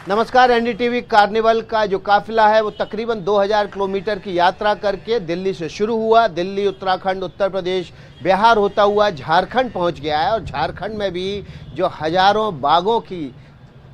नमस्कार। NDTV carnival का जो काफिला है वो तकरीबन 2000 किलोमीटर की यात्रा करके दिल्ली से शुरू हुआ। दिल्ली, उत्तराखंड, उत्तर प्रदेश, बिहार होता हुआ झारखंड पहुंच गया है और झारखंड में भी जो हजारों बागों की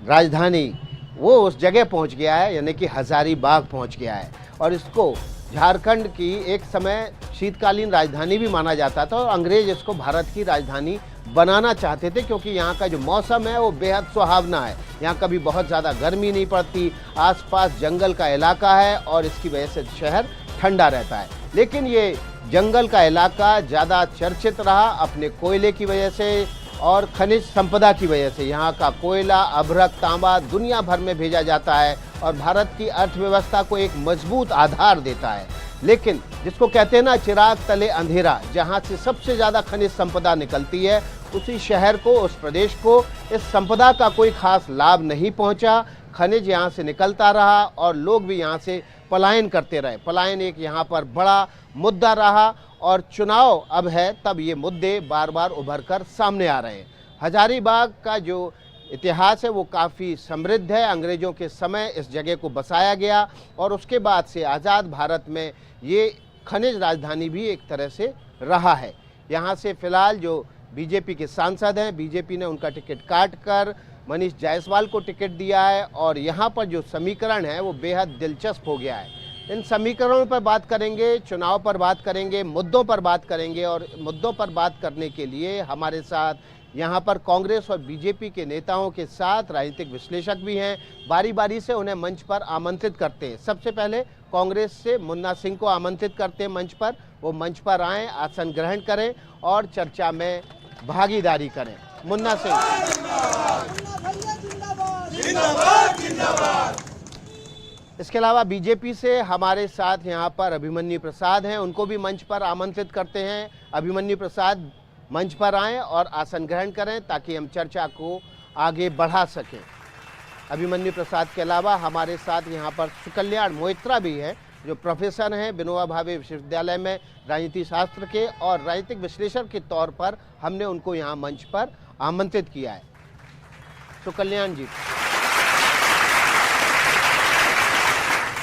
राजधानी वो उस जगह पहुंच गया है, यानी कि हजारीबाग पहुंच गया है। और इसको झारखंड की एक समय शीतकालीन राजधानी भी माना जाता था और अंग्रेज इसको भारत की राजधानी बनाना चाहते थे, क्योंकि यहाँ का जो मौसम है वो बेहद सुहावना है। यहाँ कभी बहुत ज़्यादा गर्मी नहीं पड़ती, आसपास जंगल का इलाका है और इसकी वजह से शहर ठंडा रहता है। लेकिन ये जंगल का इलाका ज़्यादा चर्चित रहा अपने कोयले की वजह से और खनिज संपदा की वजह से। यहाँ का कोयला, अभ्रक, तांबा दुनिया भर में भेजा जाता है और भारत की अर्थव्यवस्था को एक मजबूत आधार देता है। लेकिन जिसको कहते हैं ना, चिराग तले अंधेरा, जहाँ से सबसे ज़्यादा खनिज संपदा निकलती है, उसी शहर को, उस प्रदेश को इस संपदा का कोई खास लाभ नहीं पहुँचा। खनिज यहाँ से निकलता रहा और लोग भी यहाँ से पलायन करते रहे। पलायन एक यहाँ पर बड़ा मुद्दा रहा और चुनाव अब है तब ये मुद्दे बार बार उभर कर सामने आ रहे हैं। हजारीबाग का जो इतिहास है वो काफ़ी समृद्ध है। अंग्रेज़ों के समय इस जगह को बसाया गया और उसके बाद से आज़ाद भारत में ये खनिज राजधानी भी एक तरह से रहा है। यहाँ से फ़िलहाल जो बीजेपी के सांसद हैं, बीजेपी ने उनका टिकट काट कर मनीष जायसवाल को टिकट दिया है और यहाँ पर जो समीकरण है वो बेहद दिलचस्प हो गया है। इन समीकरणों पर बात करेंगे, चुनाव पर बात करेंगे, मुद्दों पर बात करेंगे। और मुद्दों पर बात करने के लिए हमारे साथ यहाँ पर कांग्रेस और बीजेपी के नेताओं के साथ राजनीतिक विश्लेषक भी हैं। बारी बारी से उन्हें मंच पर आमंत्रित करते हैं। सबसे पहले कांग्रेस से मुन्ना सिंह को आमंत्रित करते हैं मंच पर। वो मंच पर आएँ, आसन ग्रहण करें और चर्चा में भागीदारी करें। मुन्ना सिंह। इसके अलावा बीजेपी से हमारे साथ यहाँ पर अभिमन्यु प्रसाद हैं, उनको भी मंच पर आमंत्रित करते हैं। अभिमन्यु प्रसाद मंच पर आएं और आसन ग्रहण करें ताकि हम चर्चा को आगे बढ़ा सकें। अभिमन्यु प्रसाद के अलावा हमारे साथ यहाँ पर सुकल्याण मोहित्रा भी हैं, जो प्रोफेसर हैं विनोबा भावे विश्वविद्यालय में राजनीति शास्त्र के, और राजनीतिक विश्लेषक के तौर पर हमने उनको यहाँ मंच पर आमंत्रित किया है। सुकल्याण जी,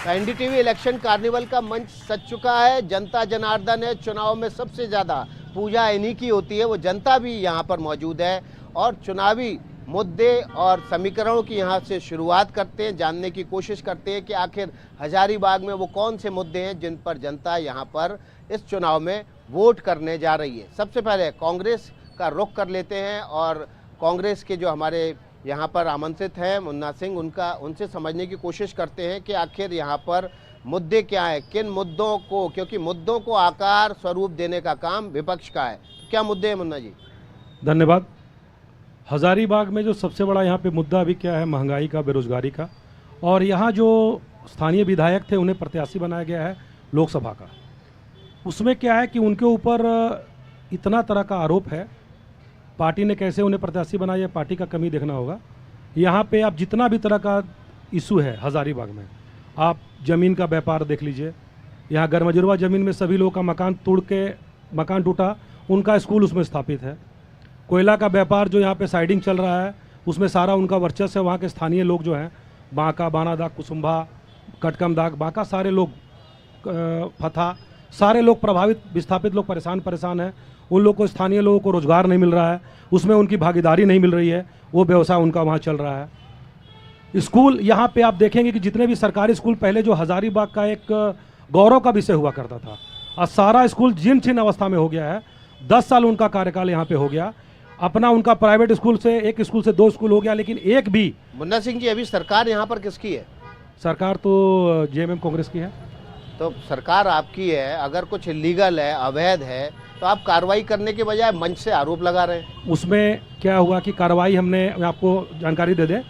एनडीटीवी इलेक्शन कार्निवल का मंच सज चुका है। जनता जनार्दन है। चुनाव में सबसे ज़्यादा पूजा इन्हीं की होती है, वो जनता भी यहाँ पर मौजूद है और चुनावी मुद्दे और समीकरणों की यहाँ से शुरुआत करते हैं, जानने की कोशिश करते हैं कि आखिर हजारीबाग में वो कौन से मुद्दे हैं जिन पर जनता यहाँ पर इस चुनाव में वोट करने जा रही है। सबसे पहले कांग्रेस का रुख कर लेते हैं और कांग्रेस के जो हमारे यहाँ पर आमंत्रित हैं मुन्ना सिंह, उनसे समझने की कोशिश करते हैं कि आखिर यहाँ पर मुद्दे क्या है, किन मुद्दों को, क्योंकि मुद्दों को आकार स्वरूप देने का काम विपक्ष का है। क्या मुद्दे हैं मुन्ना जी? धन्यवाद। हजारीबाग में जो सबसे बड़ा यहाँ पे मुद्दा अभी क्या है, महंगाई का, बेरोजगारी का। और यहाँ जो स्थानीय विधायक थे उन्हें प्रत्याशी बनाया गया है लोकसभा का। उसमें क्या है कि उनके ऊपर इतना तरह का आरोप है, पार्टी ने कैसे उन्हें प्रत्याशी बनाया, पार्टी का कमी देखना होगा। यहाँ पे आप जितना भी तरह का इशू है हजारीबाग में, आप ज़मीन का व्यापार देख लीजिए। यहाँ गरमजुरवा ज़मीन में सभी लोगों का मकान तोड़ के मकान टूटा, उनका स्कूल उसमें स्थापित है। कोयला का व्यापार जो यहाँ पे साइडिंग चल रहा है उसमें सारा उनका वर्चस्व है। वहाँ के स्थानीय लोग जो हैं, बांका, बानादाग, कुसुम्भा, कटकमदाग, बांका, सारे लोग, फथा, सारे लोग प्रभावित, विस्थापित लोग परेशान हैं। उन लोग को, स्थानीय लोगों को रोज़गार नहीं मिल रहा है, उसमें उनकी भागीदारी नहीं मिल रही है, वो व्यवसाय उनका वहाँ चल रहा है। स्कूल यहाँ पे आप देखेंगे कि जितने भी सरकारी स्कूल पहले जो हजारीबाग का एक गौरव का विषय हुआ करता था, आज सारा स्कूल जीर्ण शीर्ण अवस्था में हो गया है। 10 साल उनका कार्यकाल यहाँ पे हो गया। अपना उनका प्राइवेट स्कूल से, एक स्कूल से 2 स्कूल हो गया, लेकिन एक भी। मुन्ना सिंह जी, अभी सरकार यहाँ पर किसकी है? सरकार तो जेएमएम कांग्रेस की है। तो सरकार आपकी है, अगर कुछ इलीगल है, अवैध है, तो आप कार्रवाई करने के बजाय मंच से आरोप लगा रहे हैं। उसमें क्या हुआ कि कार्रवाई हमने, मैं आपको जानकारी दे दें,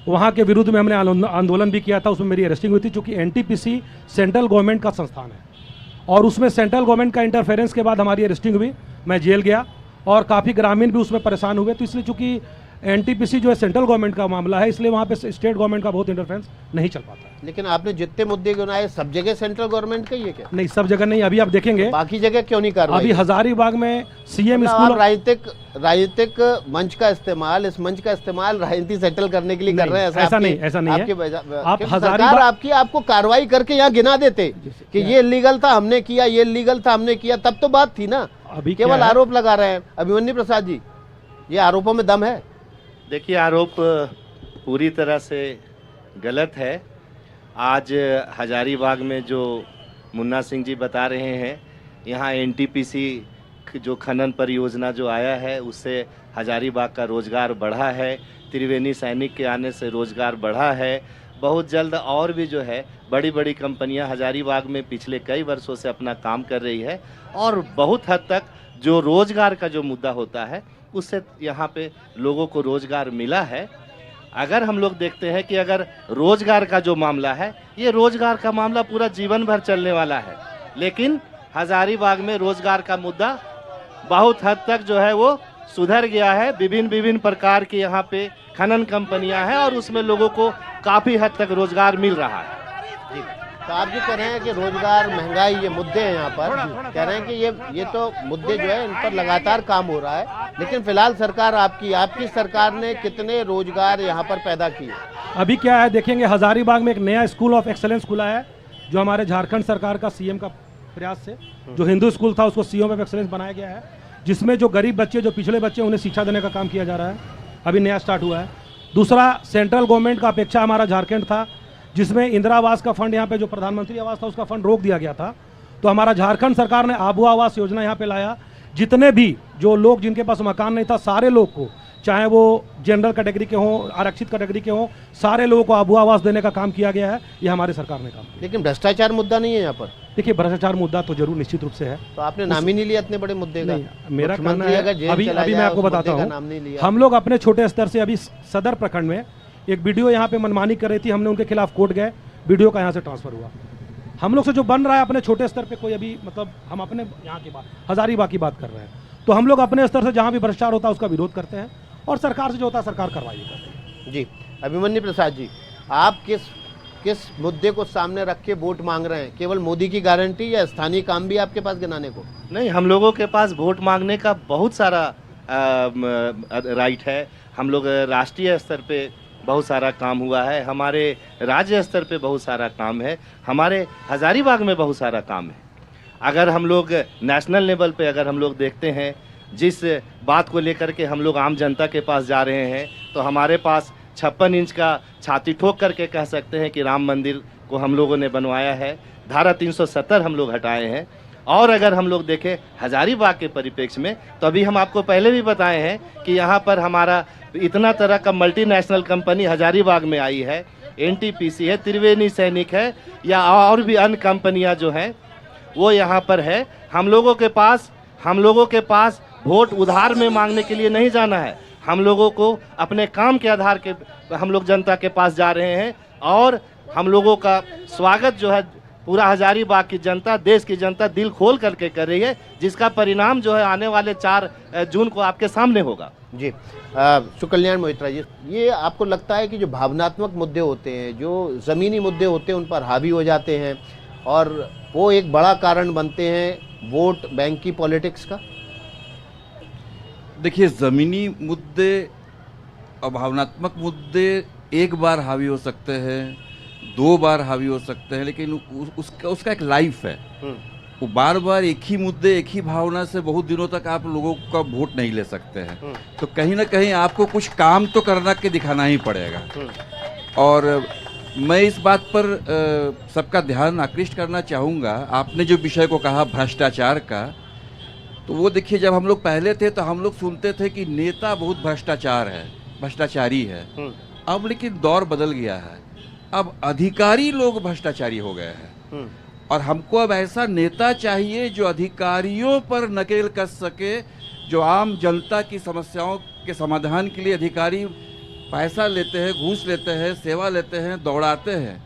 वहाँ के विरुद्ध में हमने आंदोलन भी किया था। उसमें मेरी अरेस्टिंग हुई थी, चूँकि एनटीपीसी सेंट्रल गवर्नमेंट का संस्थान है और उसमें सेंट्रल गवर्नमेंट का इंटरफेरेंस के बाद हमारी अरेस्टिंग हुई। मैं जेल गया और काफ़ी ग्रामीण भी उसमें परेशान हुए। तो इसलिए चूँकि एनटीपीसी जो है सेंट्रल गवर्नमेंट का मामला है, इसलिए वहाँ पे स्टेट गवर्नमेंट का बहुत इंटरफेरेंस नहीं चल पाता है। लेकिन आपने जितने मुद्दे गिनाए सब जगह सेंट्रल गवर्नमेंट का ही है क्या? नहीं, सब जगह नहीं। अभी आप देखेंगे बाकी जगह क्यों नहीं कार्रवाई? अभी हजारीबाग में सीएम मतलब स्कूल आप राजनीतिक मंच का इस्तेमाल, इस मंच का इस्तेमाल राजनीति सेटल करने के लिए कर रहे हैं? ऐसा नहीं है। आप हजारीबाग आपको कार्रवाई करके यहाँ गिना देते कि ये इलीगल था हमने किया, ये इलीगल था हमने किया, तब तो बात थी ना। अभी केवल आरोप लगा रहे हैं। अभिमन्यु प्रसाद जी, ये आरोपों में दम है? देखिए, आरोप पूरी तरह से गलत है। आज हजारीबाग में जो मुन्ना सिंह जी बता रहे हैं, यहाँ एनटीपीसी जो खनन परियोजना जो आया है उससे हजारीबाग का रोज़गार बढ़ा है, त्रिवेणी सैनिक के आने से रोज़गार बढ़ा है। बहुत जल्द और भी जो है बड़ी बड़ी कंपनियां हजारीबाग में पिछले कई वर्षों से अपना काम कर रही है और बहुत हद तक जो रोज़गार का जो मुद्दा होता है उससे यहाँ पे लोगों को रोज़गार मिला है। अगर हम लोग देखते हैं कि अगर रोज़गार का जो मामला है, ये रोज़गार का मामला पूरा जीवन भर चलने वाला है, लेकिन हजारीबाग में रोज़गार का मुद्दा बहुत हद तक जो है वो सुधर गया है। विभिन्न प्रकार की यहाँ पे खनन कंपनियां हैं और उसमें लोगों को काफ़ी हद तक रोज़गार मिल रहा है। जी, तो आप जो कह रहे हैं कि रोजगार, महंगाई, ये मुद्दे हैं यहाँ पर, कह रहे हैं कि ये तो मुद्दे जो है इन पर लगातार काम हो रहा है, लेकिन फिलहाल सरकार आपकी सरकार ने कितने रोजगार यहाँ पर पैदा किए? अभी क्या है देखेंगे, हजारीबाग में एक नया स्कूल ऑफ एक्सेलेंस खुला है जो हमारे झारखंड सरकार का सीएम का प्रयास से, जो हिंदू स्कूल था उसको सीएम ऑफ एक्सेलेंस बनाया गया है, जिसमें जो गरीब बच्चे, जो पिछड़े बच्चे, उन्हें शिक्षा देने का काम किया जा रहा है। अभी नया स्टार्ट हुआ है। दूसरा, सेंट्रल गवर्नमेंट का अपेक्षा हमारा झारखंड था, जिसमें इंदिरा आवास का फंड, यहाँ पे जो प्रधानमंत्री आवास था उसका फंड रोक दिया गया था, तो हमारा झारखंड सरकार ने आबू आवास योजना यहाँ पे लाया। जितने भी जो लोग जिनके पास मकान नहीं था, सारे लोग को, चाहे वो जनरल कैटेगरी के हों, आरक्षित कैटेगरी के हों, सारे लोगों को आबू आवास देने का काम किया गया है। ये हमारे सरकार ने काम किया। लेकिन भ्रष्टाचार मुद्दा नहीं है यहाँ पर? देखिए, भ्रष्टाचार मुद्दा तो जरूर निश्चित रूप से है। तो आपने नाम ही नहीं लिया इतने बड़े मुद्दे का? मेरा कहना है, अभी मैं आपको बताता हूँ, हम लोग अपने छोटे स्तर से, अभी सदर प्रखंड में एक वीडियो यहाँ पे मनमानी कर रही थी, हमने उनके खिलाफ कोर्ट गए, वीडियो का यहाँ से ट्रांसफर हुआ। हम लोग से जो बन रहा है अपने छोटे स्तर पे, कोई अभी मतलब हम अपने यहाँ की बात, हजारीबाग की बात कर रहे हैं, तो हम लोग अपने स्तर से जहाँ भी भ्रष्टाचार होता है उसका विरोध करते हैं और सरकार से जो होता है सरकार कार्रवाई करती है। जी, अभिमन्यु प्रसाद जी, आप किस मुद्दे को सामने रख के वोट मांग रहे हैं? केवल मोदी की गारंटी या स्थानीय काम भी आपके पास गिनाने को? नहीं, हम लोगों के पास वोट मांगने का बहुत सारा राइट है। हम लोग राष्ट्रीय स्तर पे बहुत सारा काम हुआ है, हमारे राज्य स्तर पे बहुत सारा काम है, हमारे हजारीबाग में बहुत सारा काम है। अगर हम लोग नेशनल लेवल पे अगर हम लोग देखते हैं, जिस बात को लेकर के हम लोग आम जनता के पास जा रहे हैं, तो हमारे पास 56 इंच का छाती ठोक करके कह सकते हैं कि राम मंदिर को हम लोगों ने बनवाया है। धारा 370 हम लोग हटाए हैं। और अगर हम लोग देखें हजारीबाग के परिप्रेक्ष्य में, तो अभी हम आपको पहले भी बताए हैं कि यहाँ पर हमारा इतना तरह का मल्टीनेशनल कंपनी हजारीबाग में आई है, एनटीपीसी है, त्रिवेणी सैनिक है, या और भी अन्य कंपनियाँ जो हैं वो यहाँ पर है। हम लोगों के पास वोट उधार में मांगने के लिए नहीं जाना है। हम लोगों को अपने काम के आधार के हम लोग जनता के पास जा रहे हैं और हम लोगों का स्वागत जो है पूरा हजारीबाग की जनता, देश की जनता दिल खोल करके कर रही है, जिसका परिणाम जो है आने वाले 4 जून को आपके सामने होगा। जी, सुकल्याण मोहित्रा जी, ये आपको लगता है कि जो भावनात्मक मुद्दे होते हैं, जो ज़मीनी मुद्दे होते हैं, उन पर हावी हो जाते हैं और वो एक बड़ा कारण बनते हैं वोट बैंक की पॉलिटिक्स का? देखिए, ज़मीनी मुद्दे और भावनात्मक मुद्दे एक बार हावी हो सकते हैं, 2 बार हावी हो सकते हैं, लेकिन उसका एक लाइफ है। वो बार बार एक ही मुद्दे, एक ही भावना से बहुत दिनों तक आप लोगों का वोट नहीं ले सकते हैं। तो कहीं ना कहीं आपको कुछ काम तो करना के दिखाना ही पड़ेगा। और मैं इस बात पर सबका ध्यान आकृष्ट करना चाहूँगा। आपने जो विषय को कहा भ्रष्टाचार का, तो वो देखिए, जब हम लोग पहले थे तो हम लोग सुनते थे कि नेता बहुत भ्रष्टाचारी है। अब लेकिन दौर बदल गया है, अब अधिकारी लोग भ्रष्टाचारी हो गए हैं और हमको अब ऐसा नेता चाहिए जो अधिकारियों पर नकेल कस सके, जो आम जनता की समस्याओं के समाधान के लिए अधिकारी पैसा लेते हैं, घूस लेते हैं, सेवा लेते हैं, दौड़ाते हैं,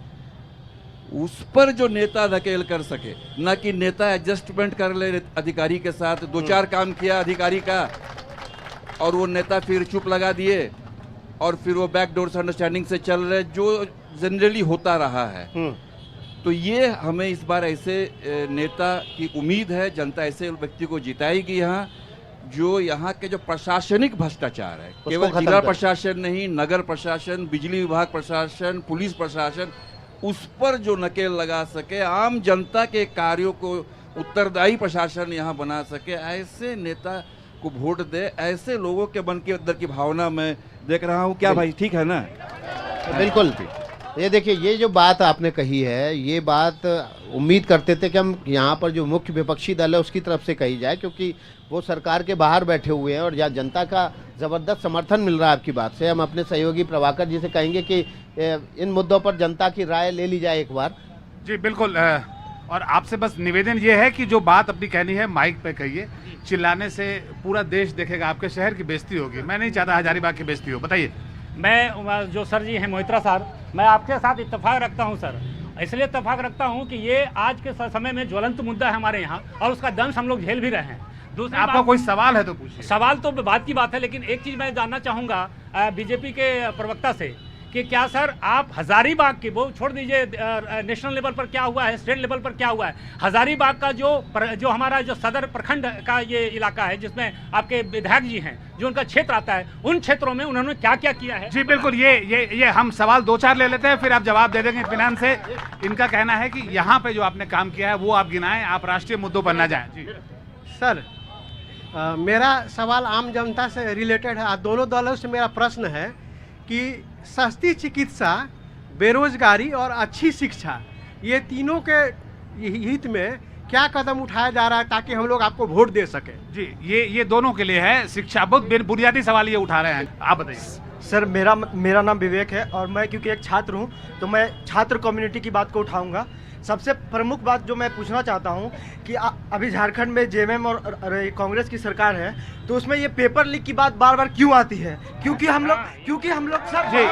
उस पर जो नेता नकेल कर सके, ना कि नेता एडजस्टमेंट कर ले अधिकारी के साथ। 2-4 काम किया अधिकारी का और वो नेता फिर चुप लगा दिए और फिर वो बैकडोर से अंडरस्टैंडिंग से चल रहे, जो जनरली होता रहा है। तो ये हमें इस बार ऐसे नेता की उम्मीद है, जनता ऐसे व्यक्ति को जिताएगी यहाँ, जो यहाँ के जो प्रशासनिक भ्रष्टाचार है, केवल खत्म जिला कर। प्रशासन नहीं, नगर प्रशासन, बिजली विभाग प्रशासन, पुलिस प्रशासन, उस पर जो नकेल लगा सके, आम जनता के कार्यों को उत्तरदायी प्रशासन यहाँ बना सके, ऐसे नेता को वोट दे। ऐसे लोगों के मन के अंदर की भावना मैं देख रहा हूँ। क्या भाई ठीक है ना? बिल्कुल। ये देखिए, ये जो बात आपने कही है, ये बात उम्मीद करते थे कि हम यहाँ पर जो मुख्य विपक्षी दल है उसकी तरफ से कही जाए, क्योंकि वो सरकार के बाहर बैठे हुए हैं और जहाँ जनता का ज़बरदस्त समर्थन मिल रहा है आपकी बात से। हम अपने सहयोगी प्रभाकर जी से कहेंगे कि इन मुद्दों पर जनता की राय ले ली जाए एक बार। जी बिल्कुल। और आपसे बस निवेदन ये है कि जो बात अपनी कहनी है माइक पे कहिए, चिल्लाने से पूरा देश देखेगा, आपके शहर की बेइज्जती होगी। मैं नहीं चाहता हजारीबाग की बेइज्जती हो। बताइए। मैं जो सर जी हैं मोहित्रा सर, मैं आपके साथ इत्तेफाक रखता हूं सर। इसलिए इत्तेफाक रखता हूं कि ये आज के समय में ज्वलंत मुद्दा है हमारे यहाँ, और उसका दंश हम लोग झेल भी रहे हैं। दूसरी आपका बात- कोई सवाल है तो पूछिए। सवाल तो बात की बात है, लेकिन एक चीज़ मैं जानना चाहूँगा बीजेपी के प्रवक्ता से कि क्या सर आप हजारीबाग की, वो छोड़ दीजिए नेशनल लेवल पर क्या हुआ है, स्टेट लेवल पर क्या हुआ है, हजारीबाग का जो हमारा जो सदर प्रखंड का ये इलाका है जिसमें आपके विधायक जी हैं, जो उनका क्षेत्र आता है, उन क्षेत्रों में उन्होंने क्या क्या किया है? जी बिल्कुल। ये हम सवाल दो चार ले लेते हैं, फिर आप जवाब दे देंगे इत्मीनान से। इनका कहना है कि यहाँ पे जो आपने काम किया है वो आप गिनाएं, आप राष्ट्रीय मुद्दों पर न जाएं। जी सर, मेरा सवाल आम जनता से रिलेटेड है। दोनों दलों से मेरा प्रश्न है कि सस्ती चिकित्सा, बेरोजगारी और अच्छी शिक्षा, ये तीनों के हित में क्या कदम उठाया जा रहा है ताकि हम लोग आपको वोट दे सकें? जी, ये दोनों के लिए है। शिक्षा, बहुत बुनियादी सवाल ये उठा रहे हैं, आप बताइए। सर, मेरा नाम विवेक है और मैं क्योंकि एक छात्र हूं तो मैं छात्र कम्युनिटी की बात को उठाऊंगा। सबसे प्रमुख बात जो मैं पूछना चाहता हूं कि अभी झारखंड में जेएमएम और कांग्रेस की सरकार है, तो उसमें ये पेपर लीक की बात बार बार क्यों आती है? क्योंकि हम लोग सर जी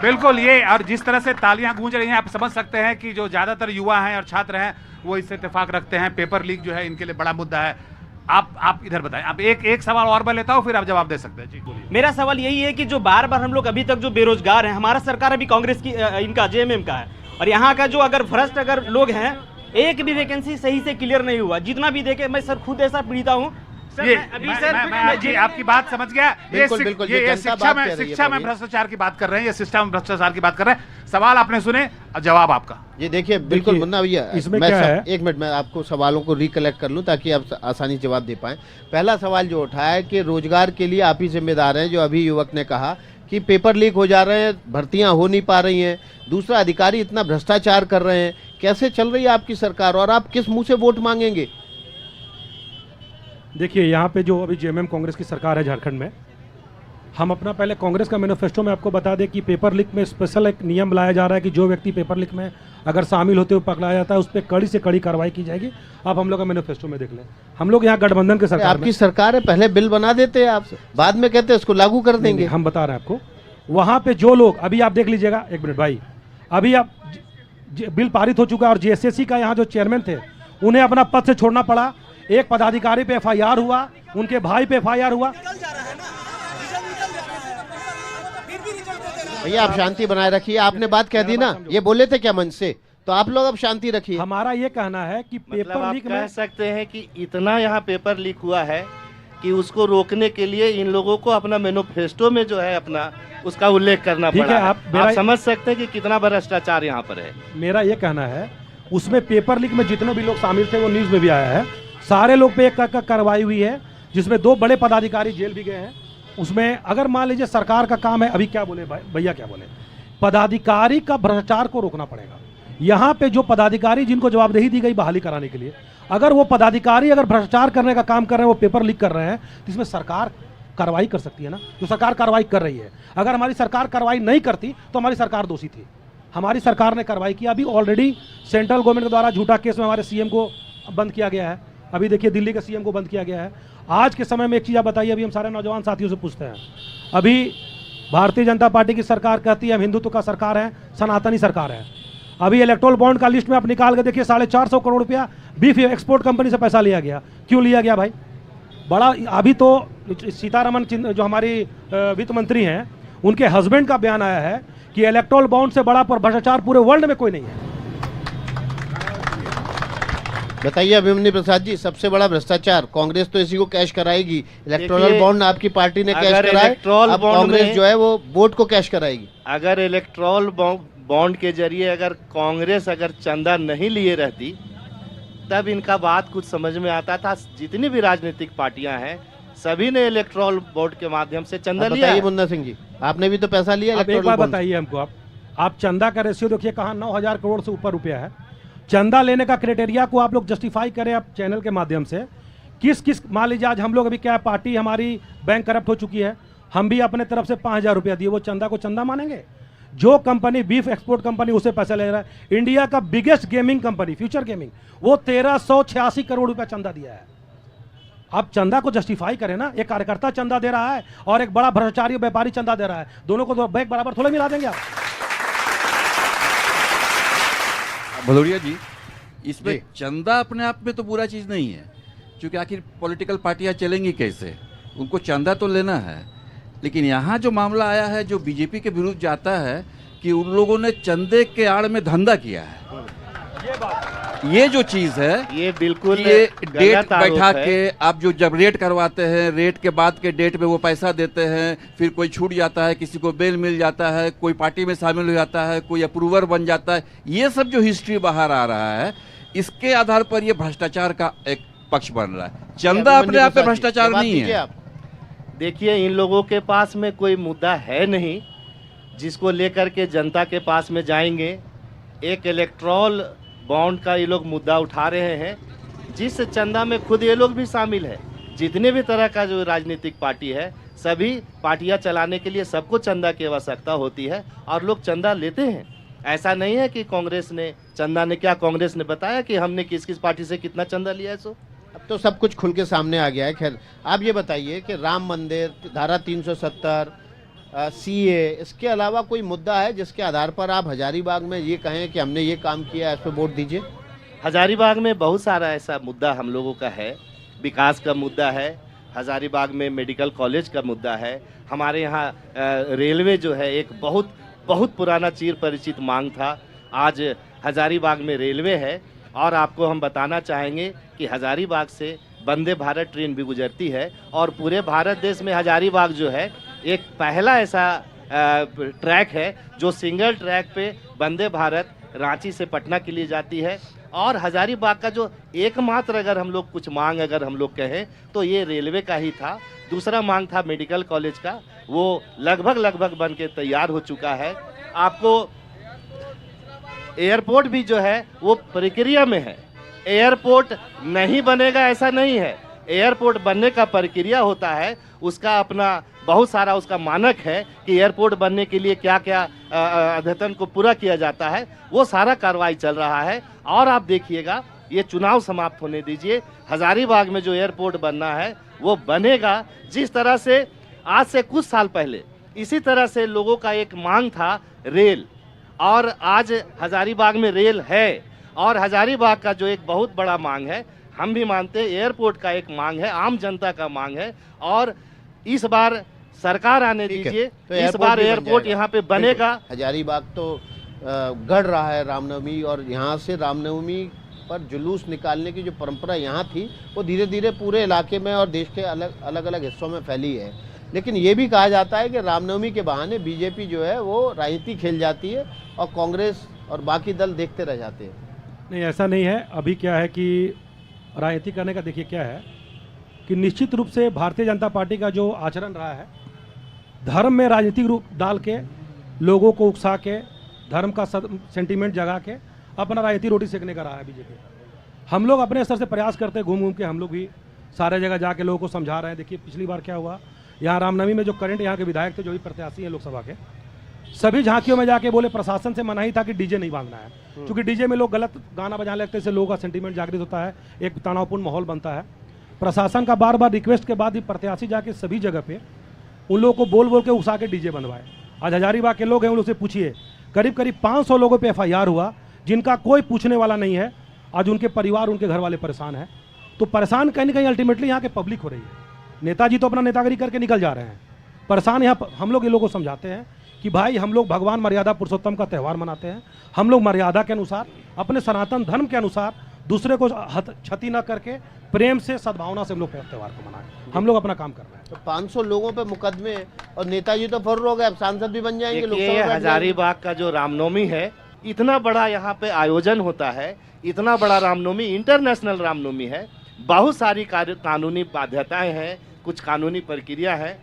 बिल्कुल। ये और जिस तरह से तालियां गूंज रही हैं, आप समझ सकते हैं कि जो ज़्यादातर युवा हैं और छात्र हैं वो इससे इत्तेफाक रखते हैं। पेपर लीक जो है इनके लिए बड़ा मुद्दा है। आप इधर बताएं। आप एक सवाल और मैं लेता हूं, फिर आप जवाब दे सकते हैं। जी बोलिए। मेरा सवाल यही है कि जो बार बार हम लोग अभी तक जो बेरोजगार हैं, हमारा सरकार अभी कांग्रेस की इनका जेएमएम का है, और यहाँ का जो अगर भ्रष्ट अगर लोग हैं, एक भी वैकेंसी सही से क्लियर नहीं हुआ। जितना भी देखे, मैं सर खुद ऐसा पीड़िता हूँ। मैं आपकी बात समझ गया। बिल्कुल, बिल्कुल, ये जनता बात कह रही है, शिक्षा में बोलिए। भ्रष्टाचार की बात कर रहे हैं, ये सिस्टम में भ्रष्टाचार की बात कर रहे हैं। सवाल आपने सुने, अब जवाब आपका। ये देखिए, बिल्कुल देखिए, मुन्ना भैया, इसमें मैं क्या है? एक मिनट में आपको सवालों को रिकलेक्ट कर लूं ताकि आप आसानी से जवाब दे पाएं। पहला सवाल जो उठाया है कि रोजगार के लिए आप ही जिम्मेदार हैं, जो अभी युवक ने कहा कि पेपर लीक हो जा रहे हैं, भर्तियां हो नहीं पा रही हैं, दूसरा अधिकारी इतना भ्रष्टाचार कर रहे हैं, कैसे चल रही है आपकी सरकार और आप किस मुंह से वोट मांगेंगे? देखिए, यहाँ पे जो अभी जेएमएम कांग्रेस की सरकार है झारखंड में, हम अपना पहले कांग्रेस का मैनिफेस्टो में आपको बता दें कि पेपर लीक में स्पेशल एक नियम लाया जा रहा है कि जो व्यक्ति पेपर लीक में अगर शामिल होते हुए पकड़ा जाता है उस पर कड़ी से कड़ी कार्रवाई की जाएगी। आप हम लोग का मैनिफेस्टो में देख लें। हम लोग यहाँ गठबंधन के सरकार आपकी सरकार है, पहले बिल बना देते हैं आप, बाद में कहते हैं इसको लागू कर देंगे। हम बता रहे हैं आपको, वहाँ पे जो लोग, अभी आप देख लीजिएगा, एक मिनट भाई, अभी आप बिल पारित हो चुका है और जेएसएससी का यहाँ जो चेयरमैन थे उन्हें अपना पद से छोड़ना पड़ा। एक पदाधिकारी पे एफआईआर हुआ, उनके भाई पे एफआईआर हुआ। भैया आप शांति बनाए रखिए, आपने बात कह दी ना, ये बोले थे क्या मंच से, तो आप लोग अब शांति रखिए। हमारा ये कहना है कि मतलब पेपर आप लीक कह में सकते हैं कि इतना यहाँ पेपर लीक हुआ है कि उसको रोकने के लिए इन लोगों को अपना मैनिफेस्टो में जो है अपना उसका उल्लेख करना ठीक पड़ा है। है। आप समझ सकते हैं कि कितना भ्रष्टाचार यहाँ पर है। मेरा ये कहना है, उसमें पेपर लीक में जितने भी लोग शामिल थे वो न्यूज में भी आया है, सारे लोग पे एक कार्रवाई हुई है, जिसमें 2 बड़े पदाधिकारी जेल भी गए हैं। उसमें अगर मान लीजिए सरकार का काम है, अभी क्या बोले भैया, क्या बोले, पदाधिकारी का भ्रष्टाचार को रोकना पड़ेगा। यहाँ पे जो पदाधिकारी जिनको जवाबदेही दी गई बहाली कराने के लिए, अगर वो पदाधिकारी अगर भ्रष्टाचार करने का काम कर रहे हैं, वो पेपर लीक कर रहे हैं, तो इसमें सरकार कार्रवाई कर सकती है ना। तो सरकार कार्रवाई कर रही है। अगर हमारी सरकार कार्रवाई नहीं करती तो हमारी सरकार दोषी थी। हमारी सरकार ने कार्रवाई की। अभी ऑलरेडी सेंट्रल गवर्नमेंट के द्वारा झूठा केस में हमारे सीएम को बंद किया गया है। अभी देखिए, दिल्ली के सीएम को बंद किया गया है। आज के समय में एक चीज़ आप बताइए, अभी हम सारे नौजवान साथियों से पूछते हैं, अभी भारतीय जनता पार्टी की सरकार कहती है हम हिंदुत्व का सरकार है, सनातनी सरकार है। अभी इलेक्ट्रोल बॉन्ड का लिस्ट में आप निकाल के देखिए, 450 करोड़ रुपया बीफ एक्सपोर्ट कंपनी से पैसा लिया गया। क्यों लिया गया भाई? बड़ा, अभी तो सीतारमन जो हमारी वित्त मंत्री हैं, उनके हस्बैंड का बयान आया है कि इलेक्टोरल बॉन्ड से बड़ा पर भ्रष्टाचार पूरे वर्ल्ड में कोई नहीं है। बताइए अभिमन्यु प्रसाद जी, सबसे बड़ा भ्रष्टाचार कांग्रेस तो इसी को कैश कराएगी। इलेक्टोरल देखिए, बॉन्ड आपकी पार्टी ने कैश अगर कराया, इलेक्टोरल अब बॉन्ड कांग्रेस में- जो है वो वोट को कैश कराएगी। अगर इलेक्ट्रॉल बॉन्ड के जरिए अगर कांग्रेस अगर चंदा नहीं लिए रहती तब इनका बात कुछ समझ में आता था। जितनी भी राजनीतिक पार्टियां हैं सभी ने इलेक्ट्रॉल बोर्ड के माध्यम से चंदा अब लिया बताइए है। मुन्ना सिंह जी, आपने भी तो पैसा लिया अब एक इलेक्टोरल बार बॉन्ड से। बताइए हमको, आप चंदा का रेशियो देखिए कहाँ 9,000 करोड़ से ऊपर रुपया है। चंदा लेने का क्राइटेरिया को आप लोग जस्टिफाई करें आप चैनल के माध्यम से। किस मान लीजिए आज हम लोग अभी क्या है, पार्टी हमारी बैंक करप्ट हो चुकी है, हम भी अपने तरफ से 5,000 रुपया दिए, वो चंदा को चंदा मानेंगे? जो कंपनी बीफ एक्सपोर्ट कंपनी उसे पैसा ले रहा है, इंडिया का biggest gaming company future gaming, वो 1386 करोड़ रुपया चंदा दिया है। आप चंदा को जस्टिफाई करें ना। एक कार्यकर्ता चंदा दे रहा है और एक बड़ा भ्रष्टाचारी व्यापारी चंदा दे रहा है, दोनों को तो बैग बराबर थोड़ा मिला देंगे आप? भदौरिया जी, इसमें जी। चंदा अपने आप में तो बुरा चीज नहीं है, क्योंकि आखिर पॉलिटिकल पार्टियां चलेंगी कैसे, उनको चंदा तो लेना है। लेकिन यहाँ जो मामला आया है, जो बीजेपी के विरुद्ध जाता है कि उन लोगों ने चंदे के आड़ में धंधा किया है, ये जो चीज है, ये बिल्कुल ये डेट गलत आरोप बैठा है। के आप जो जब रेट करवाते हैं, रेट के बाद के डेट में वो पैसा देते हैं, फिर कोई छूट जाता है, किसी को बेल मिल जाता है, कोई पार्टी में शामिल हो जाता है, कोई अप्रूवर बन जाता है, ये सब जो हिस्ट्री बाहर आ रहा है, इसके आधार पर ये भ्रष्टाचार का एक पक्ष बन रहा है। चंदा अपने आप में भ्रष्टाचार नहीं है। देखिए, इन लोगों के पास में कोई मुद्दा है नहीं जिसको लेकर के जनता के पास में जाएंगे। एक इलेक्ट्रॉल बॉन्ड का ये लोग मुद्दा उठा रहे हैं, जिस चंदा में खुद ये लोग भी शामिल है। जितने भी तरह का जो राजनीतिक पार्टी है, सभी पार्टियां चलाने के लिए सबको चंदा की आवश्यकता होती है और लोग चंदा लेते हैं। ऐसा नहीं है कि कांग्रेस ने चंदा ने क्या, कांग्रेस ने बताया कि हमने किस किस पार्टी से कितना चंदा लिया है। सो अब तो सब कुछ खुल के सामने आ गया है। खैर, आप ये बताइए कि राम मंदिर, धारा 370, सीए, इसके अलावा कोई मुद्दा है जिसके आधार पर आप हजारीबाग में ये कहें कि हमने ये काम किया है, इस पर वोट दीजिए? हजारीबाग में बहुत सारा ऐसा मुद्दा हम लोगों का है। विकास का मुद्दा है, हजारीबाग में मेडिकल कॉलेज का मुद्दा है, हमारे यहाँ रेलवे जो है एक बहुत बहुत पुराना चिर परिचित मांग था। आज हजारीबाग में रेलवे है और आपको हम बताना चाहेंगे कि हजारीबाग से वंदे भारत ट्रेन भी गुजरती है और पूरे भारत देश में हजारीबाग जो है एक पहला ऐसा ट्रैक है जो सिंगल ट्रैक पे वंदे भारत रांची से पटना के लिए जाती है। और हजारीबाग का जो एकमात्र अगर हम लोग कुछ मांग अगर हम लोग कहें तो ये रेलवे का ही था। दूसरा मांग था मेडिकल कॉलेज का, वो लगभग बन के तैयार हो चुका है। आपको एयरपोर्ट भी जो है वो प्रक्रिया में है। एयरपोर्ट नहीं बनेगा ऐसा नहीं है, एयरपोर्ट बनने का प्रक्रिया होता है, उसका अपना बहुत सारा उसका मानक है कि एयरपोर्ट बनने के लिए क्या क्या अद्यतन को पूरा किया जाता है, वो सारा कार्रवाई चल रहा है। और आप देखिएगा, ये चुनाव समाप्त होने दीजिए, हजारीबाग में जो एयरपोर्ट बनना है वो बनेगा। जिस तरह से आज से कुछ साल पहले इसी तरह से लोगों का एक मांग था रेल, और आज हजारीबाग में रेल है। और हजारीबाग का जो एक बहुत बड़ा मांग है, हम भी मानते हैं एयरपोर्ट का एक मांग है, आम जनता का मांग है। और इस बार सरकार आने ठीक है, दीजिए, तो इस बार भी बन एयरपोर्ट जाएगा। यहाँ पे बनेगा। बिल्कुल। हजारीबाग तो गढ़ रहा है रामनवमी, और यहाँ से रामनवमी पर जुलूस निकालने की जो परंपरा यहाँ थी वो धीरे धीरे पूरे इलाके में और देश के अलग अलग हिस्सों में फैली है। लेकिन ये भी कहा जाता है कि रामनवमी के बहाने बीजेपी जो है वो राजनीति खेल जाती है और कांग्रेस और बाकी दल देखते रह जाते हैं। नहीं, ऐसा नहीं है। अभी क्या है कि राजनीति करने का देखिए क्या है कि निश्चित रूप से भारतीय जनता पार्टी का जो आचरण रहा है, धर्म में राजनीतिक रूप डाल के, लोगों को उकसा के, धर्म का सेंटीमेंट जगा के अपना राजनीति रोटी सेकने का रहा है बीजेपी। हम लोग अपने स्तर से प्रयास करते हैं, घूम घूम के हम लोग भी सारे जगह जाके लोगों को समझा रहे हैं। देखिए पिछली बार क्या हुआ, यहाँ रामनवमी में जो करंट यहाँ के विधायक थे, जो भी प्रत्याशी हैं लोकसभा के, सभी झांकियों में जाके बोले प्रशासन से मनाही था कि डीजे नहीं बांधना है, क्योंकि डीजे में लोग गलत गाना बजाने लगते हैं, इससे लोगों का सेंटीमेंट जागृत होता है, एक तनावपूर्ण माहौल बनता है। प्रशासन का बार बार रिक्वेस्ट के बाद ही प्रत्याशी जाके सभी जगह पे उन लोगों को बोल बोल के उकसा के डीजे बनवाए। आज हजारीबाग के लोग हैं, उन लोग से पूछिए, करीब करीब 500 लोगों पे FIR हुआ, जिनका कोई पूछने वाला नहीं है। आज उनके परिवार, उनके घर वाले परेशान हैं। तो परेशान कहीं ना कहीं अल्टीमेटली यहाँ के पब्लिक हो रही है। नेताजी तो अपना नेतागिरी करके निकल जा रहे हैं, परेशान यहाँ हम लोग ये लोगों को समझाते हैं कि भाई हम लोग भगवान मर्यादा पुरुषोत्तम का त्यौहार मनाते हैं, हम लोग मर्यादा के अनुसार अपने सनातन धर्म के अनुसार दूसरे को क्षति न करके प्रेम से सद्भावना से हम लोग त्यौहार को मनाएं। हम लोग अपना काम कर रहे हैं। तो 500 लोगों पे मुकदमे और नेताजी तो फर्र हो गए, अब सांसद भी बन जाएंगे, देखिए, लोकसभा बैठ जाएंगे। हजारीबाग का जो रामनवमी है, इतना बड़ा यहाँ पे आयोजन होता है, इतना बड़ा रामनवमी, इंटरनेशनल रामनवमी है, बहुत सारी कानूनी बाध्यताएं हैं, कुछ कानूनी प्रक्रिया है,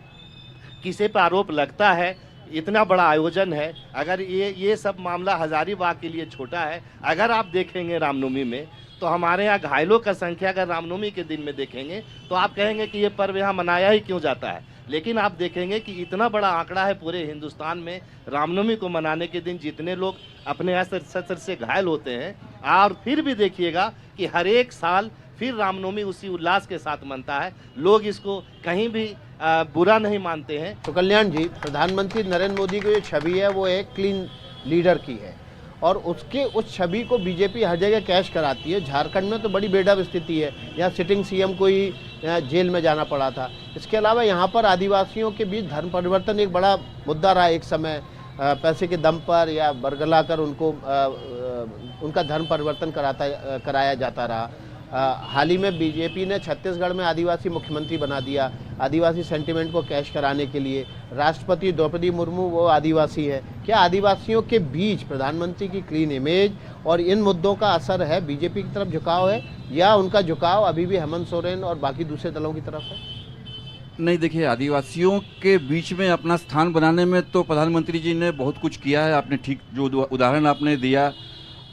किसी पर आरोप लगता है, इतना बड़ा आयोजन है। अगर ये सब मामला हजारीबाग के लिए छोटा है, अगर आप देखेंगे रामनवमी में तो हमारे यहाँ घायलों का संख्या अगर रामनवमी के दिन में देखेंगे तो आप कहेंगे कि ये पर्व यहाँ मनाया ही क्यों जाता है। लेकिन आप देखेंगे कि इतना बड़ा आंकड़ा है पूरे हिंदुस्तान में, रामनवमी को मनाने के दिन जितने लोग अपने अस्त्र से घायल होते हैं, और फिर भी देखिएगा कि हर एक साल फिर रामनवमी उसी उल्लास के साथ मनता है। लोग इसको कहीं भी बुरा नहीं मानते हैं। तो कल्याण जी, प्रधानमंत्री नरेंद्र मोदी की जो छवि है वो एक क्लीन लीडर की है, और उसके उस छवि को बीजेपी हर जगह कैश कराती है। झारखंड में तो बड़ी बेडब स्थिति है, यहाँ सिटिंग सीएम को ही जेल में जाना पड़ा था। इसके अलावा यहाँ पर आदिवासियों के बीच धर्म परिवर्तन एक बड़ा मुद्दा रहा एक समय, पैसे के दम पर या बरगला कर उनको उनका धर्म परिवर्तन कराया जाता रहा। हाल ही में बीजेपी ने छत्तीसगढ़ में आदिवासी मुख्यमंत्री बना दिया, आदिवासी सेंटिमेंट को कैश कराने के लिए। राष्ट्रपति द्रौपदी मुर्मू वो आदिवासी है। क्या आदिवासियों के बीच प्रधानमंत्री की क्लीन इमेज और इन मुद्दों का असर है, बीजेपी की तरफ झुकाव है, या उनका झुकाव अभी भी हेमंत सोरेन और बाकी दूसरे दलों की तरफ है? नहीं, देखिए, आदिवासियों के बीच में अपना स्थान बनाने में तो प्रधानमंत्री जी ने बहुत कुछ किया है। आपने ठीक जो उदाहरण आपने दिया,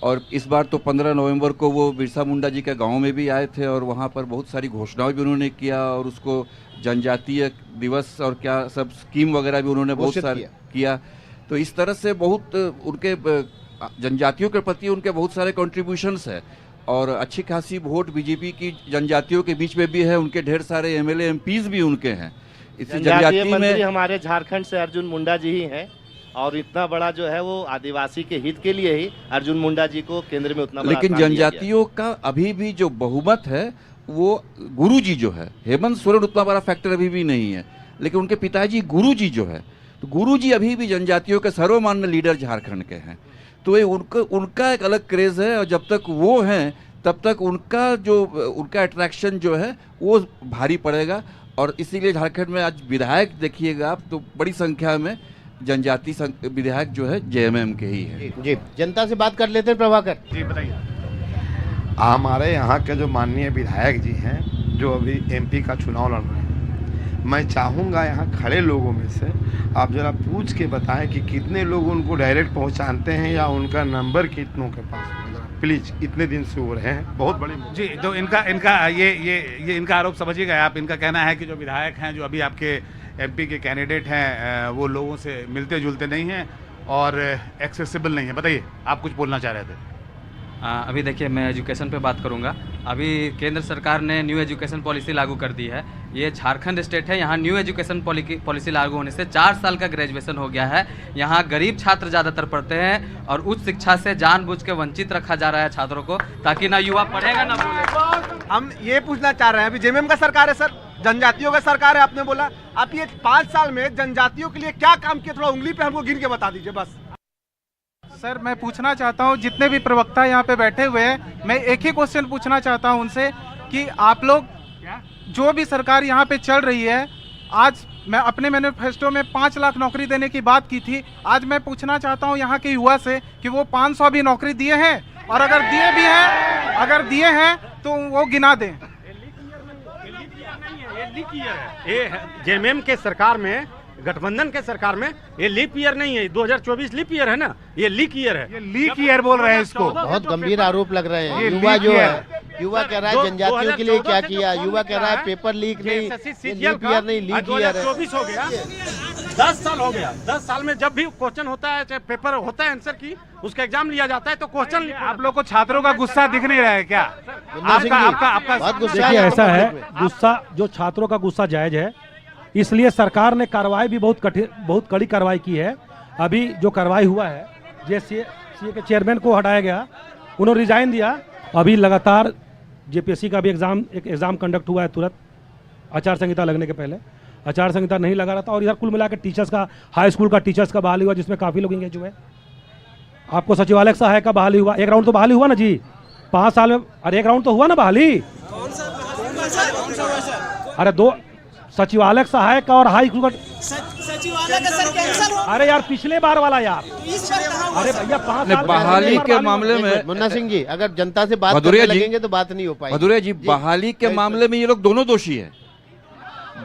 और इस बार तो 15 नवंबर को वो बिरसा मुंडा जी के गांव में भी आए थे और वहाँ पर बहुत सारी घोषणाएं भी उन्होंने किया, और उसको जनजातीय दिवस और क्या सब स्कीम वगैरह भी उन्होंने बहुत सारे किया। तो इस तरह से बहुत उनके जनजातियों के प्रति उनके बहुत सारे कॉन्ट्रीब्यूशंस है, और अच्छी खासी वोट बीजेपी की जनजातियों के बीच में भी है। उनके ढेर सारे एमएलए एमपीज भी उनके हैं। इस जनजातीय मंत्री हमारे झारखंड से अर्जुन मुंडा जी ही हैं, और इतना बड़ा जो है वो आदिवासी के हित के लिए ही अर्जुन मुंडा जी को केंद्र में उतना बड़ा लेकिन जनजातियों का अभी भी जो बहुमत है वो गुरुजी जो है, हेमंत सोरेन उतना बड़ा फैक्टर अभी भी नहीं है, लेकिन उनके पिताजी गुरुजी जो है, तो गुरुजी अभी भी जनजातियों के सर्वमान्य लीडर झारखंड के हैं। तो ये उनका एक अलग क्रेज है, और जब तक वो हैं तब तक उनका अट्रैक्शन जो है वो भारी पड़ेगा। और इसीलिए झारखंड में आज विधायक देखिएगा आप तो बड़ी संख्या में जनजाति विधायक जो है जेएमएम के ही है। जी, जनता से बात कर लेते हैं। प्रभाकर जी बताइए। हमारे यहाँ के जो माननीय विधायक जी हैं, जो अभी एमपी का चुनाव लड़ रहे हैं, मैं चाहूँगा यहाँ खड़े लोगों में से आप जरा पूछ के बताएं कि कितने लोग उनको डायरेक्ट पहुँचाते हैं, या उनका नंबर कितनों के पास है। प्लीज, इतने दिन से हो रहे हैं, बहुत बड़ी जी, तो इनका ये इनका आरोप समझिएगा आप। इनका कहना है कि जो विधायक हैं, जो अभी आपके एमपी के कैंडिडेट हैं, वो लोगों से मिलते जुलते नहीं हैं और एक्सेसिबल नहीं है। बताइए, आप कुछ बोलना चाह रहे थे। अभी देखिए, मैं एजुकेशन पे बात करूंगा। अभी केंद्र सरकार ने न्यू एजुकेशन पॉलिसी लागू कर दी है। ये झारखंड स्टेट है, यहाँ न्यू एजुकेशन पॉलिसी लागू होने से 4 साल का ग्रेजुएशन हो गया है। यहाँ गरीब छात्र ज़्यादातर पढ़ते हैं, और उच्च शिक्षा से जानबूझ के वंचित रखा जा रहा है छात्रों को, ताकि ना युवा पढ़ेगा ना बोलेगा। हम ये पूछना चाह रहे हैं, अभी जेएमएम का सरकार है सर, जनजातियों का सरकार है, आपने बोला। आप ये 5 साल में जनजातियों के लिए क्या काम किया, थोड़ा उंगली पे हमको गिन के बता दीजिए बस। सर, मैं पूछना चाहता हूं, जितने भी प्रवक्ता यहाँ पे बैठे हुए हैं, मैं एक ही क्वेश्चन पूछना चाहता हूं उनसे कि आप लोग जो भी सरकार यहाँ पे चल रही है, आज मैं अपने मैनिफेस्टो में 5 लाख नौकरी देने की बात की थी। आज मैं पूछना चाहता हूँ यहाँ के युवा से कि वो 500 भी नौकरी दिए हैं, और अगर दिए हैं तो वो गिना दें। ये जेएमएम के सरकार में, गठबंधन के सरकार में, ये लीप ईयर नहीं है, 2024 लीप ईयर है ना, ये लीक ईयर है। ये लीक ईयर बोल रहे हैं इसको। बहुत गंभीर आरोप लग रहे हैं। युवा जो है, युवा कह रहा है जनजातियों के लिए क्या किया, युवा कह रहा है पेपर लीक नहीं, लीप ईयर नहीं, लीक ईयर है। 2024 हो गया, 10 साल हो गया। 10 साल में जब भी क्वेश्चन होता है, चाहे पेपर होता है आंसर की, उसका एग्जाम लिया जाता है, तो क्वेश्चन आप लोग को छात्रों का गुस्सा दिख नहीं रहा है क्या? आपका बहुत गुस्सा देखिए, ऐसा है, गुस्सा जो छात्रों का गुस्सा जायज है, इसलिए सरकार ने कार्रवाई भी बहुत कड़ी कार्रवाई की है। अभी जो कार्रवाई हुआ है, जैसे सीए के चेयरमैन को हटाया गया, उन्होंने रिजाइन दिया। अभी लगातार जेपीएससी का भी एग्जाम कंडक्ट हुआ है तुरंत, आचार संहिता लगने के पहले। आचार संहिता नहीं लगा रहा था, और इधर कुल मिलाकर टीचर्स का, हाई स्कूल का टीचर्स का बहाली हुआ जिसमें काफ़ी लोग इंगेज हुए। आपको सचिवालय सहायक का बहाली हुआ, 1 राउंड तो बहाली हुआ ना जी 5 साल में, अरे 1 राउंड तो हुआ ना बहाली। अरे 2 सचिवालय सहायक का और हाई स्कूल का सचिवालय का सर कैंसिल हो। अरे यार पिछले बार वाला यार, अरे भैया 5 साल बहाली के मामले में मुन्ना सिंह जी, अगर जनता से बात भदौरिया करने जी- लगेंगे तो बात नहीं हो पाएगी। भदौरिया जी, बहाली के मामले में ये लोग दोनों दोषी हैं।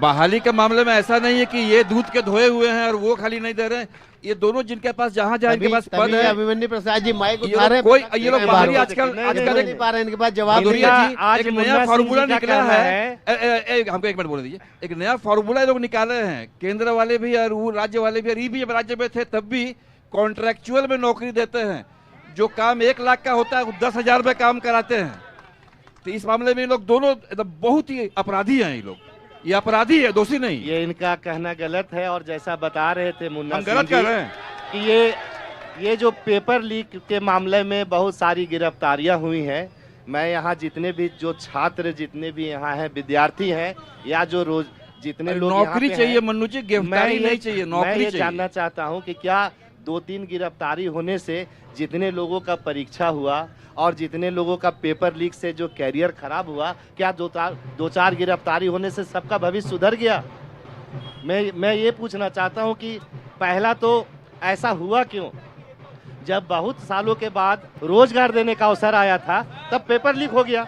बहाली के मामले में ऐसा नहीं है कि ये दूध के धोए हुए हैं और वो खाली नहीं दे रहे हैं। ये दोनों जिनके पास जहाँ इनके पास पद है, अभिमन्यु प्रसाद जी माइक ये उठा रहे लोग हैं, कोई ये लोग बहाली आजकल नहीं पा रहे हैं, इनके पास जवाब नहीं भदौरिया है। जी आज एक मुन्ना नया सिंह फार्मूला जी का निकला कहना है, हमको 1 मिनट बोलने दीजिए। एक नया फार्मूला ये लोग निकाले हैं, केंद्र वाले भी और वो राज्य वाले भी, और ये भी जब राज्य में थे तब भी कॉन्ट्रैक्चुअल में नौकरी देते हैं। जो काम 1 लाख का होता है वो 10,000 में काम कराते हैं। तो इस मामले में ये लोग दोनों बहुत ही अपराधी हैं। ये अपराधी है, दोषी नहीं। ये इनका कहना गलत है, और जैसा बता रहे थे मुन्ना हम सिंह गलत जी कर रहे हैं कि ये जो पेपर लीक के मामले में बहुत सारी गिरफ्तारियां हुई हैं। मैं यहाँ जितने भी जो छात्र जितने भी यहाँ हैं, विद्यार्थी हैं, या जो रोज जितने लोग यहाँ नौकरी पे चाहिए हैं, मन्नू जी, मैं गिरफ्तारी ये- नहीं चाहिए, मैं नौकरी ये चाहिए। जानना चाहता हूँ कि क्या 2-3 गिरफ्तारी होने से जितने लोगों का परीक्षा हुआ और जितने लोगों का पेपर लीक से जो कैरियर खराब हुआ, क्या 2-4 गिरफ्तारी होने से सबका भविष्य सुधर गया? मैं ये पूछना चाहता हूँ कि पहला तो ऐसा हुआ क्यों? जब बहुत सालों के बाद रोजगार देने का अवसर आया था तब पेपर लीक हो गया,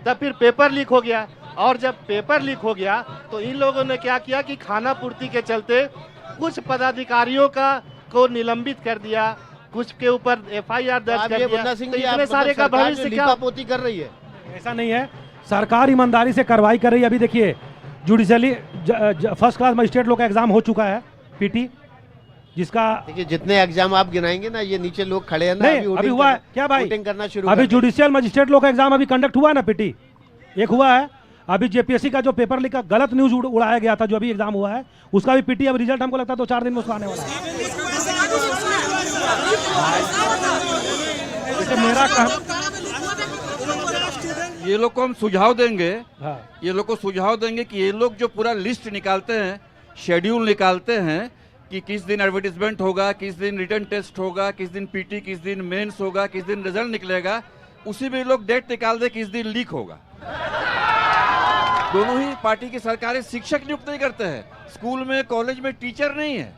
तब फिर पेपर लीक हो गया, और जब पेपर लीक हो गया तो इन लोगों ने क्या किया कि खाना पूर्ति के चलते कुछ पदाधिकारियों को निलंबित कर दिया, कुछ के ऊपर FIR दर्ज आप कर ये दिया। मुन्ना सिंह तो जी, इतने आप सारे का सरकार जो भविष्य क्या? लीपापोती कर रही है। ऐसा नहीं है, सरकार ईमानदारी से कार्रवाई कर रही है। अभी देखिए जुडिशली फर्स्ट क्लास मजिस्ट्रेट लोग का एग्जाम हो चुका है, PT, जिसका देखिए जितने एग्जाम आप गिनाएंगे ना, ये नीचे लोग खड़े हैं ना, नहीं अभी हुआ है क्या भाई, वोटिंग करना शुरू अभी कर दें। जुडिशियल मजिस्ट्रेट लोग का एग्जाम अभी कंडक्ट हुआ है ना, PT एक हुआ है। अभी JPSC का जो पेपर लीक का गलत न्यूज उड़ाया गया था, जो अभी एग्जाम हुआ है, उसका भी PT अब रिजल्ट हमको लगता है 2-4 दिन में उसका आने वाला है। जैसे मेरा ये लोग को हम सुझाव देंगे, हाँ। ये लोग को सुझाव देंगे कि ये लोग जो पूरा लिस्ट निकालते हैं, शेड्यूल निकालते हैं कि किस दिन एडवर्टीजमेंट होगा, किस दिन रिटर्न टेस्ट होगा, किस दिन PT, किस दिन मेंस होगा, किस दिन रिजल्ट निकलेगा, उसी में ये लोग डेट निकाल दे किस दिन लीक होगा। दोनों ही पार्टी की सरकारें शिक्षक नियुक्त नहीं करते हैं, स्कूल में कॉलेज में टीचर नहीं है,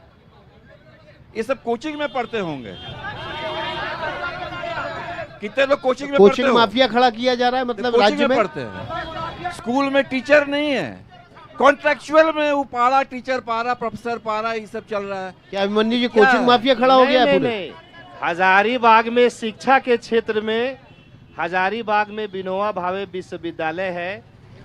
ये सब कोचिंग में पढ़ते होंगे। कितने लोग कोचिंग में पढ़ते कोचिंग हो? माफिया खड़ा किया जा रहा है, मतलब कोचिंग राज्य में पढ़ते हैं, स्कूल में टीचर नहीं है, कॉन्ट्रैक्चुअल में वो पारा टीचर पारा प्रोफेसर पारा ये सब चल रहा है। क्या अभिमन्यु जी कोचिंग माफिया खड़ा हो गया है पूरे? हजारीबाग में शिक्षा के क्षेत्र में, हजारीबाग में विनोबा भावे विश्वविद्यालय है,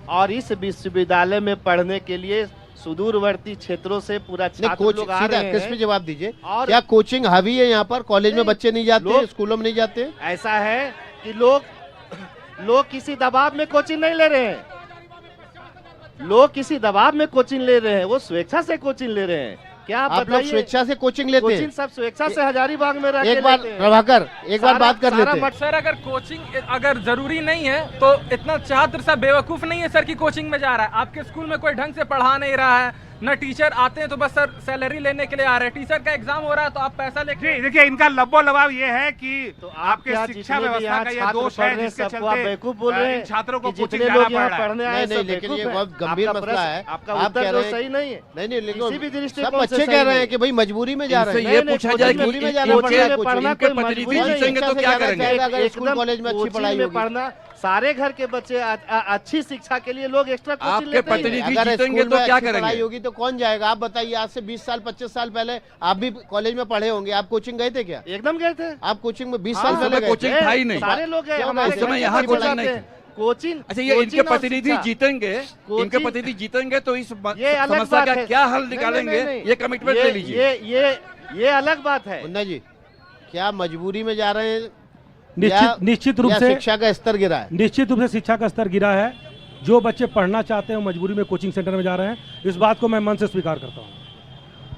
और इस विश्वविद्यालय में पढ़ने के लिए सुदूरवर्ती क्षेत्रों से पूरा छात्र लोग आ सीधा रहे किस पे हैं। जवाब दीजिए, और क्या कोचिंग हावी है यहाँ पर? कॉलेज में नहीं, बच्चे नहीं जाते, लोग- स्कूलों में नहीं जाते? ऐसा है कि लोग किसी दबाव में कोचिंग नहीं ले रहे हैं, लोग किसी दबाव में कोचिंग ले रहे हैं, वो स्वेच्छा से कोचिंग ले रहे हैं। क्या आप आप लोग बताइए? स्वेच्छा से कोचिंग लेते कोचिंग हैं? सब स्वेच्छा से हजारीबाग में रह के एक बार लेते हैं। प्रभाकर, एक बार बात कर सारा लेते हैं। सर अगर कोचिंग अगर जरूरी नहीं है तो इतना छात्र सब बेवकूफ नहीं है सर कि कोचिंग में जा रहा है। आपके स्कूल में कोई ढंग से पढ़ा नहीं रहा है, न टीचर आते हैं तो बस सर सैलरी लेने के लिए आ रहे हैं। टीचर का एग्जाम हो रहा है तो आप पैसा लेके। देखिए इनका लब्बो लबाव ये है कि तो आपके क्या शिक्षा जितने भी व्यवस्था यहाँ का ये छात्र दोष पढ़ है रहे हैं, जिसके सबको आप चलते बेवकूफ बोल रहे हैं इन छात्रों को कि कोचिंग जितने जाना लोग यहाँ पड़ रहा है। पढ़ने आए नहीं सब नहीं, लेकिन ये बेवकूफ हैं। बहुत गंभीर आपका मसला प्रश्न- है। आपका आप उत्तर कह तो रहे हैं सही नहीं है। नहीं नहीं, किसी भी लेकिन दृष्टिकोण सब से बच्चे सही कह रहे नहीं हैं है। कि भाई मजबूरी में जा रहे इनसे हैं। ये नहीं, पूछा नहीं, जाए मजबूरी कि में जाना इनके पड़ रहा है, पढ़ना इनके कोई प्रतिनिधि मजबूरी नहीं है। जीतेंगे तो क्या शिक्षा से करेंगे? जाना चाहिए, अगर स्कूल एकदम कॉलेज में अच्छी कोचिंग पढ़ाई में होगी। पढ़ना, सारे घर के बच्चे अच्छी शिक्षा के लिए लोग एक्स्ट्रा कोचिंग आपके लेते ही हैं। प्रतिनिधि अगर जीतेंगे स्कूल तो में क्या अच्छी करेंगे? पढ़ाई होगी तो कौन जाएगा? आप बताइए, आज से 20 साल 25 साल पहले आप भी कॉलेज में पढ़े होंगे, आप कोचिंग गए थे क्या? एकदम गए थे। आप कोचिंग में 20 हाँ, साल उस पहले समय गए कोचिंग थे? था ही नहीं। सारे लोग गए, क्यों हमारे नहीं? घर समय के यहाँ बच्चे कोचिंग जाते नहीं हैं। कोचिंग अच्छा, ये इनके कोचिंग और प्रतिनिधि शिक्षा। जीतेंगे, इनके कोचिंग- प्रतिनिधि जीतेंगे तो इस ये अलग समस्या बात का है। क्या हल नहीं, निकालेंगे, नहीं, नहीं। ये कमिटमेंट ले लीजिए। ये अलग बात है। मुन्ना जी, क्या मजबूरी में जा रहे हैं? निश्चित रूप या से शिक्षा का स्तर गिरा है? निश्चित रूप से शिक्षा का स्तर गिरा है। जो बच्चे पढ़ना चाहते हैं वो मजबूरी में कोचिंग सेंटर में जा रहे हैं, इस बात को मैं मन से स्वीकार करता हूँ।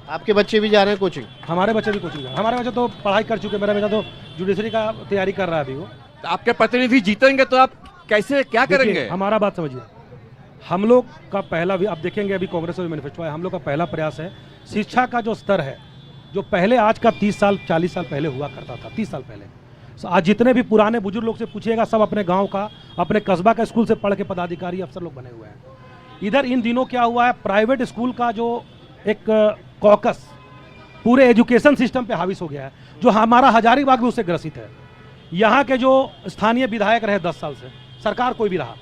आपके बच्चे भी जा रहे हैं कोचिंग? हमारे बच्चे भी कोचिंग जा रहे हैं। हमारे बच्चे तो पढ़ाई कर चुके हैं। मेरा बेटा तो जुडिशरी का तैयारी कर रहा है अभी वो। तो आपके प्रतिनिधि जीतेंगे तो आप कैसे क्या देखिए, करेंगे? हमारा बात समझिए, हम लोग का पहला भी आप देखेंगे अभी कांग्रेस में मैनिफेस्टो है, हम लोग का पहला प्रयास है शिक्षा का जो स्तर है, जो पहले आज का 30 साल 40 साल पहले हुआ करता था, 30 साल पहले, आज जितने भी पुराने बुजुर्ग लोग से पूछिएगा सब अपने गांव का, अपने कस्बा का स्कूल से पढ़ के पदाधिकारी अफसर लोग बने हुए हैं। इधर इन दिनों क्या हुआ है, प्राइवेट स्कूल का जो एक कॉकस पूरे एजुकेशन सिस्टम पे हाविस हो गया है, जो हमारा हजारीबाग भी उससे ग्रसित है। यहाँ के जो स्थानीय विधायक रहे 10 साल से, सरकार कोई भी रहा,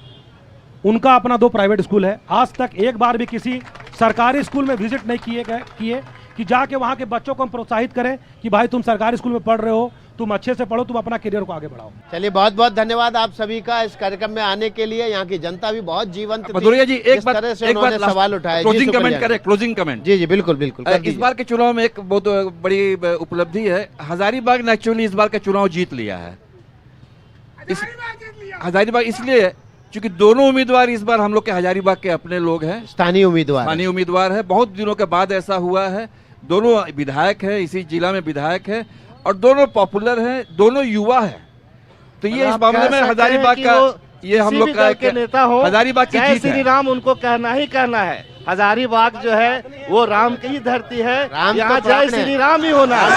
उनका अपना 2 प्राइवेट स्कूल है। आज तक एक बार भी किसी सरकारी स्कूल में विजिट नहीं किए कि जाके वहाँ के बच्चों को हम प्रोत्साहित करें कि भाई तुम सरकारी स्कूल में पढ़ रहे हो, तुम अच्छे से पढ़ो, तुम अपना करियर को आगे बढ़ाओ। चलिए, बहुत बहुत धन्यवाद आप सभी का इस कार्यक्रम में आने के लिए। यहाँ की जनता भी बहुत जीवंत थी। भदौरिया जी, एक जिस तरह से उन्होंने सवाल उठाए। क्लोजिंग कमेंट करें, क्लोजिंग कमेंट। जी जी बिल्कुल बिल्कुल। इस बार के चुनाव में एक बहुत बड़ी उपलब्धि है, हजारीबाग ने एक्चुअली इस बार का चुनाव जीत लिया है। हजारीबाग इसलिए क्योंकि दोनों उम्मीदवार इस बार हम लोग के हजारीबाग के अपने लोग हैं, स्थानीय उम्मीदवार है। बहुत दिनों के बाद ऐसा हुआ है, दोनों विधायक है, इसी जिला में विधायक है और दोनों पॉपुलर हैं, दोनों युवा हैं। तो ये इस मामले में हजारीबाग का, ये हम लोग का नेता हो, हजारीबाग की जीत है। श्री राम उनको कहना ही कहना है। हजारीबाग जो है वो राम की ही धरती है, यहाँ जय श्री राम ही होना है।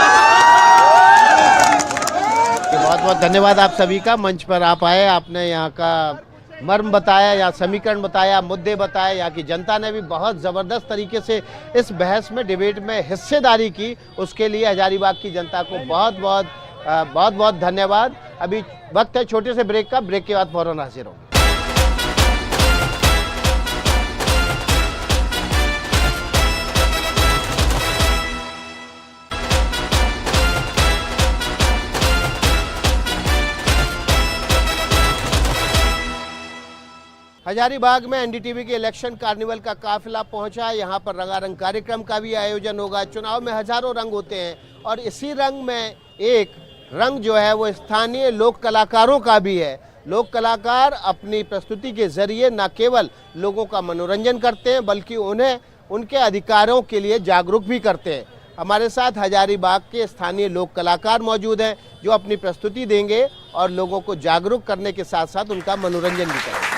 बहुत बहुत धन्यवाद आप सभी का, मंच पर आप आए, आपने यहाँ का मर्म बताया, या समीकरण बताया, मुद्दे बताए। यहाँ की जनता ने भी बहुत ज़बरदस्त तरीके से इस बहस में, डिबेट में हिस्सेदारी की, उसके लिए हजारीबाग की जनता को बहुत बहुत धन्यवाद। अभी वक्त है छोटे से ब्रेक का, ब्रेक के बाद फौरन हाजिर होंगे। हजारीबाग में एनडीटीवी के इलेक्शन कार्निवल का काफिला पहुंचा। यहाँ पर रंगारंग कार्यक्रम का भी आयोजन होगा। चुनाव में हजारों रंग होते हैं और इसी रंग में एक रंग जो है वो स्थानीय लोक कलाकारों का भी है। लोक कलाकार अपनी प्रस्तुति के जरिए न केवल लोगों का मनोरंजन करते हैं बल्कि उन्हें उनके अधिकारों के लिए जागरूक भी करते हैं। हमारे साथ हजारीबाग के स्थानीय लोक कलाकार मौजूद हैं जो अपनी प्रस्तुति देंगे और लोगों को जागरूक करने के साथ साथ उनका मनोरंजन भी करेंगे।